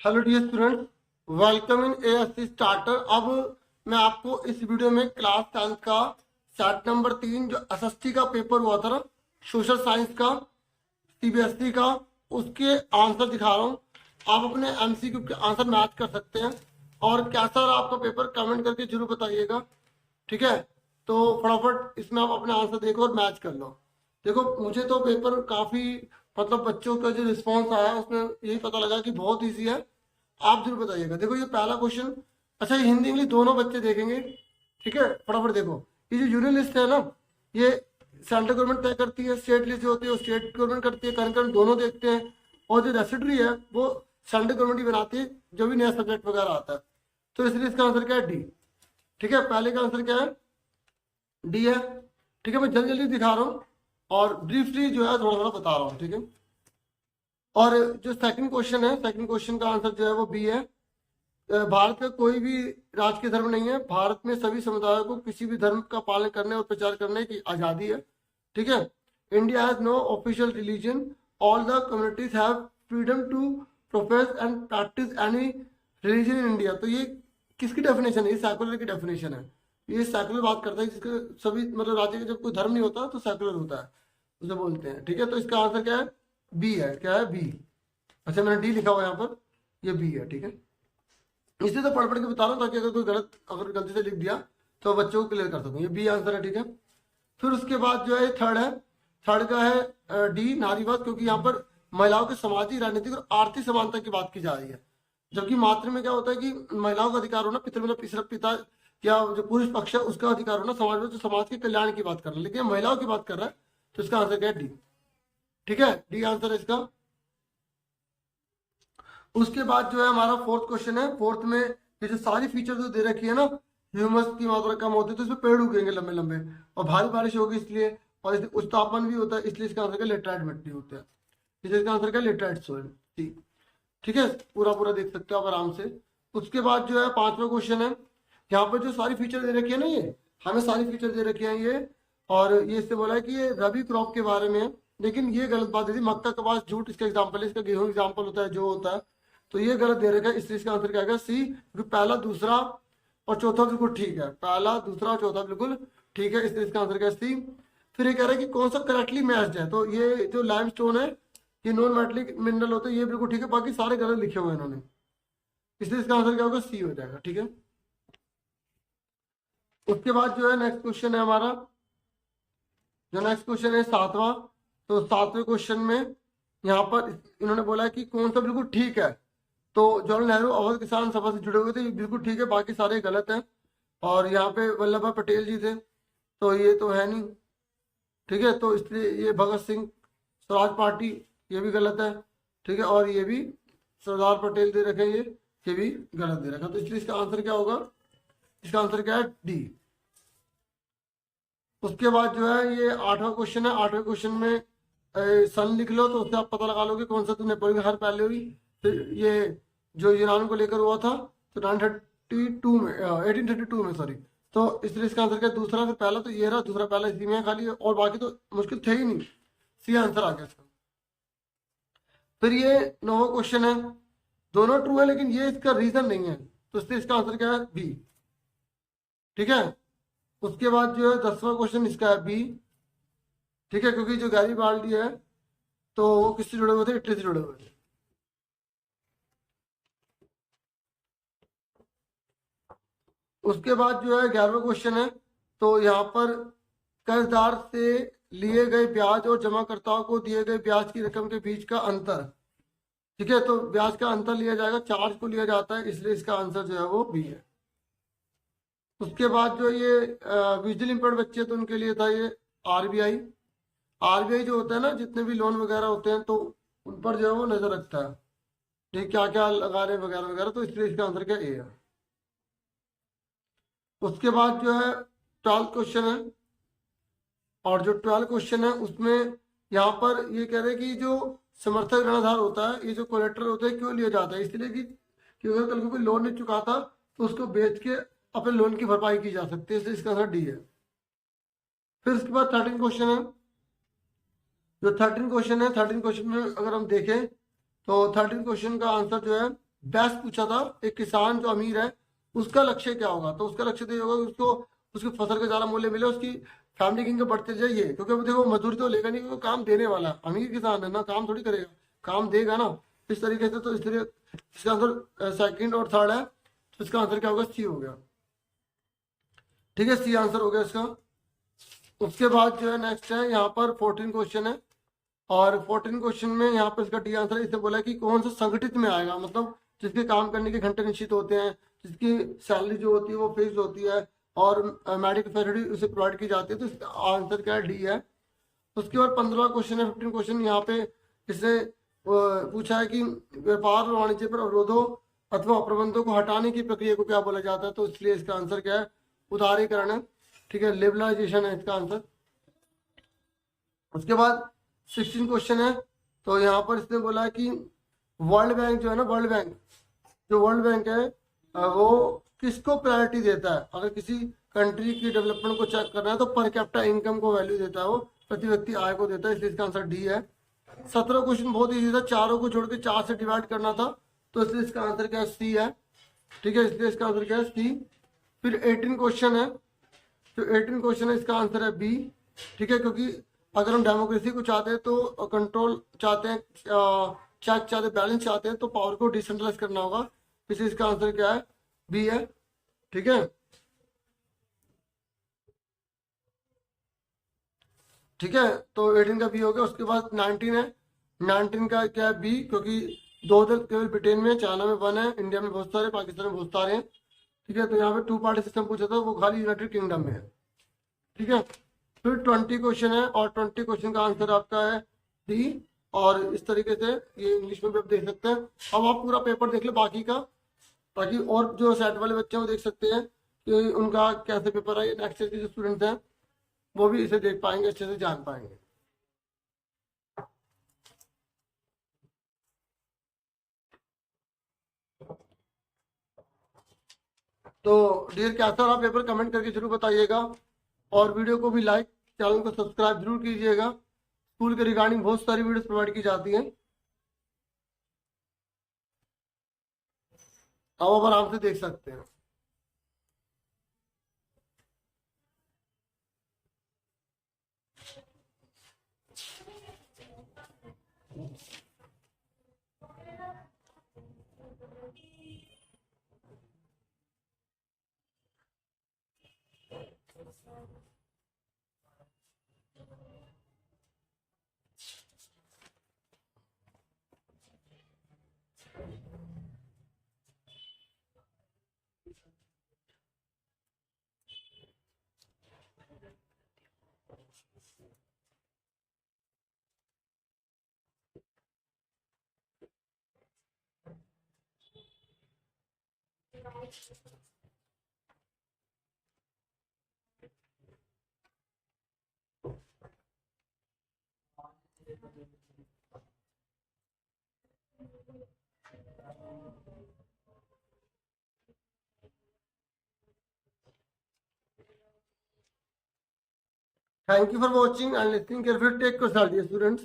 Hello dear student, welcome in ASC starter. अब मैं आपको इस वीडियो में क्लास 10th का सेट नंबर 3 जो एसएसटी का पेपर हुआ था ना, सोशल साइंस का, सीबीएसई का, उसके आंसर दिखा रहा हूँ। आप अपने एमसीक्यू के आंसर मैच कर सकते हैं और कैसा रहा आपका पेपर कमेंट करके जरूर बताइएगा। ठीक है, तो फटाफट इसमें आप अपने आंसर देखो और मैच कर लो। देखो, मुझे तो पेपर काफी मतलब बच्चों का जो रिस्पांस आया है उसमें यही पता लगा कि बहुत इजी है। आप जरूर बताइएगा। देखो, ये पहला क्वेश्चन, अच्छा ये हिंदी इंग्लिश दोनों बच्चे देखेंगे। ठीक है, फटाफट देखो। ये जो यूनियन लिस्ट है ना, ये सेंट्रल गवर्नमेंट तय करती है। स्टेट लिस्ट जो होती है वो स्टेट गवर्नमेंट करती है। करंट दोनों देखते हैं। और जो रेसिडरी है वो सेंट्रल गवर्नमेंट ही बनाती है, जो भी नया सब्जेक्ट वगैरह आता है। तो इसलिए इसका आंसर क्या है? डी। ठीक है, पहले का आंसर क्या है? डी है। ठीक है, मैं जल्दी जल्दी दिखा रहा हूँ और ब्रीफली जो है थोड़ा थोड़ा बता रहा हूँ। ठीक है, और जो सेकंड क्वेश्चन है, सेकंड क्वेश्चन का आंसर जो है वो बी है। भारत का कोई भी राजकीय धर्म नहीं है। भारत में सभी समुदायों को किसी भी धर्म का पालन करने और प्रचार करने की आज़ादी है। ठीक है, India has no official religion. All the communities have freedom to profess and practice any religion in India. तो ये किसकी डेफिनेशन है? ये सेकुलर की डेफिनेशन है। ये सेकुलर बात करता है, जिसके सभी मतलब राज्य का जब कोई धर्म नहीं होता तो सेकुलर होता है, उसे बोलते हैं। ठीक है, तो इसका आंसर क्या है? बी है। क्या है? बी। अच्छा, मैंने डी लिखा हुआ है यहाँ पर, ये बी है। ठीक है, इसे तो पढ़ पढ़ के बता रहा हूँ ताकि अगर गलती से लिख दिया तो बच्चों को क्लियर कर सकूँ। ये बी आंसर है। ठीक है, फिर उसके बाद जो है थर्ड है। थर्ड का है डी, नारीवाद, क्योंकि यहाँ पर महिलाओं के सामाजिक, राजनीतिक और आर्थिक समानता की बात की जा रही है। जबकि मातृ में क्या होता है कि महिलाओं का अधिकार होना, पितृ मतलब सिर्फ पिता या जो पुरुष पक्ष है उसका अधिकार होना, समाज में तो समाज के कल्याण की बात कर रहा है, लेकिन महिलाओं की बात कर रहा है। तो इसका आंसर क्या है? डी। ठीक है, डी आंसर है इसका। उसके बाद जो है हमारा फोर्थ क्वेश्चन है। फोर्थ में ये जो सारी फीचर जो दे रखी है ना, ह्यूमस की मात्रा कम होती है तो इसमें पेड़ उगेंगे लंबे लंबे, और भारी बारिश होगी इसलिए, और इसलिए उच्च तापमान भी होता है, इसलिए इसका आंसर क्या? लेटराइट मिट्टी होता है। इसलिए इसका आंसर क्या? Laterite soil. ठीक है, पूरा पूरा देख सकते हो आप आराम से। उसके बाद जो है पांचवा क्वेश्चन है। यहाँ पर जो सारी फीचर दे रखी है ना, ये हमें सारी फीचर दे रखी है ये, और ये इससे बोला है कि ये रबी क्रॉप के बारे में है। लेकिन ये गलत बात है। मक्का, कपास, जूट इसका एग्जाम्पल है, इसका गेहूं एग्जाम्पल होता है, जो होता है। तो ये गलत दे रखा है, इसलिए इसका आंसर क्या आएगा? सी। क्योंकि पहला, दूसरा और चौथा बिल्कुल ठीक है। पहला, दूसरा और चौथा बिल्कुल ठीक है, इसलिए इसका आंसर क्या है? सी। फिर ये कह रहा है कि कौन सा करेक्टली मैच्ड है। तो ये जो लाइमस्टोन है, ये नॉन मेटलिक मिनरल होता है, ये बिल्कुल ठीक है। बाकी सारे गलत लिखे हुए हैं इन्होंने, इसलिए इसका आंसर क्या होगा? सी हो जाएगा। ठीक है, उसके बाद जो है नेक्स्ट क्वेश्चन है हमारा, जो नेक्स्ट क्वेश्चन है सातवां। तो सातवें क्वेश्चन में यहाँ पर इन्होंने बोला है कि कौन सा बिल्कुल ठीक है। तो जवाहरलाल नेहरू अवध किसान सभा से जुड़े हुए थे, ये बिल्कुल ठीक है, बाकी सारे गलत हैं। और यहाँ पे वल्लभ भाई पटेल जी थे, तो ये तो है नहीं। ठीक है, तो इसलिए ये भगत सिंह स्वराज पार्टी, ये भी गलत है। ठीक है, और ये भी सरदार पटेल दे रखे हैं, ये भी गलत दे रखा। तो इसलिए इसका आंसर क्या होगा? इसका आंसर क्या है? डी। उसके बाद जो है ये आठवां क्वेश्चन है। आठवें क्वेश्चन में सन लिख लो, तो उससे आप पता लगा लोगे कौन सा तो नेपोलियन हर पहले हुई। फिर ये जो यूनान को लेकर हुआ था तो 932 में, 1832 में, सॉरी। तो इसलिए इसका आंसर क्या है? दूसरा। फिर पहला तो ये रहा, दूसरा पहला इसी में है खाली, और बाकी तो मुश्किल थे ही नहीं। सी आंसर आ गया इसका। फिर ये नौवां क्वेश्चन है। दोनों ट्रू है लेकिन ये इसका रीजन नहीं है, तो इसलिए इसका आंसर क्या है? बी। ठीक है, उसके बाद जो है 10वां क्वेश्चन, इसका है बी। ठीक है, क्योंकि जो गैरीबाल्डी है तो वो किससे जुड़े हुए थे? इटली से जुड़े हुए थे। उसके बाद जो है 11वां क्वेश्चन है। तो यहाँ पर कर्जदार से लिए गए ब्याज और जमाकर्ताओं को दिए गए ब्याज की रकम के बीच का अंतर। ठीक है, तो ब्याज का अंतर लिया जाएगा, चार्ज को लिया जाता है, इसलिए इसका आंसर जो है वो बी है। उसके बाद जो ये बिजली इंपोर्ट बच्चे, तो उनके लिए था ये आरबीआई। आरबीआई जो होता है ना, जितने भी लोन वगैरह होते हैं तो उन पर जो है वो नजर रखता है, ठीक, क्या क्या लगा रहे हैं वगैरह वगैरह, तो इसलिए इसका आंसर क्या? ए है। उसके बाद जो है 12th क्वेश्चन है। और जो 12th क्वेश्चन है उसमें यहाँ पर ये कह रहे हैं कि जो समर्थक ऋणाधार होता है, ये जो कोलेट्रल होता है, क्यों लिया जाता है? इसलिए कि अगर कल को कोई लोन नहीं चुकाता तो उसको बेच के अपने लोन की भरपाई की जा सकती है, इसलिए इसका आंसर डी है। फिर उसके बाद 13 क्वेश्चन है। जो 13 क्वेश्चन है, 13 क्वेश्चन में अगर हम देखें तो 13 क्वेश्चन का आंसर जो है बेस्ट पूछा था, एक किसान जो अमीर है उसका लक्ष्य क्या होगा, तो उसका लक्ष्य तो ये होगा कि उसको उसकी फसल का ज्यादा मूल्य मिले, उसकी फैमिली की इनकम बढ़ते जाइए, क्योंकि अब देखो मजदूरी तो लेगा नहीं, क्योंकि काम देने वाला है। अमीर किसान है ना, काम थोड़ी करेगा, काम देगा ना। इस तरीके से, तो इसलिए इसका आंसर सेकंड और थर्ड है, तो इसका आंसर क्या होगा, सी हो गया। ठीक है, सी आंसर हो गया इसका। उसके बाद जो है नेक्स्ट है यहाँ पर 14 क्वेश्चन है, और 14 क्वेश्चन में यहाँ पर इसका डी आंसर है। इसने बोला कि कौन सा संगठित में आएगा, मतलब जिसके काम करने के घंटे निश्चित होते हैं, जिसकी सैलरी जो होती है वो फिक्स होती है, और मेडिकल फैसिलिटी उसे प्रोवाइड की जाती है, तो इसका आंसर क्या है, डी है। उसके बाद 15 क्वेश्चन है, 15 क्वेश्चन यहाँ पे इसने पूछा है कि व्यापार और वाणिज्य पर अवरोधों अथवा प्रतिबंधों को हटाने की प्रक्रिया को क्या बोला जाता है, तो इसलिए इसका आंसर क्या है, उदारीकरण है। ठीक है, लिबरलाइजेशन है इसका आंसर। उसके बाद 16 क्वेश्चन है, तो यहाँ पर इसने बोला है कि वर्ल्ड बैंक जो है ना, वर्ल्ड बैंक, जो वर्ल्ड बैंक है वो किसको प्रायोरिटी देता है, अगर किसी कंट्री की डेवलपमेंट को चेक करना है तो पर कैपिटा इनकम को वैल्यू देता है, वो प्रति व्यक्ति आय को देता है, इसलिए इसका आंसर डी है। 17 क्वेश्चन बहुत इजी था, चारों को जोड़ के 4 से डिवाइड करना था, तो इसलिए इसका आंसर क्या है, सी है। ठीक है, इसलिए इसका आंसर क्या है, सी। फिर 18 क्वेश्चन है, तो 18 क्वेश्चन है, इसका आंसर है बी। ठीक है, क्योंकि अगर हम डेमोक्रेसी को चाहते हैं तो कंट्रोल चाहते हैं, चेक चाहते हैं, बैलेंस चाहते हैं, तो पावर को डिसेंट्रलाइज करना होगा, इसलिए इसका आंसर क्या है, बी है। ठीक है, ठीक है, तो 18 का बी हो गया। उसके बाद 19 है, 19 का क्या है, बी, क्योंकि दो दल केवल ब्रिटेन में, चाइना में 1 है, इंडिया में बहुत सारे, पाकिस्तान में बहुत सारे हैं। ठीक है, तो यहाँ पे 2 पार्टी सिस्टम पूछा था, वो खाली यूनाइटेड किंगडम में है। ठीक है, फिर 20 क्वेश्चन है, और 20 क्वेश्चन का आंसर आपका है डी। और इस तरीके से ये इंग्लिश में भी आप देख सकते हैं। अब आप पूरा पेपर देख लो बाकी का, ताकि और जो सेट वाले बच्चे हैं वो देख सकते हैं कि उनका कैसे पेपर है। नेक्स्ट ईयर के जो स्टूडेंट्स हैं वो भी इसे देख पाएंगे, अच्छे से जान पाएंगे। तो डियर कैसा रहा पेपर, कमेंट करके जरूर बताइएगा, और वीडियो को भी लाइक, चैनल को सब्सक्राइब जरूर कीजिएगा। स्कूल के रिगार्डिंग बहुत सारी वीडियोस प्रोवाइड की जाती हैं, आप आराम से देख सकते हैं। Thank you for watching and listening carefully. Take care, students.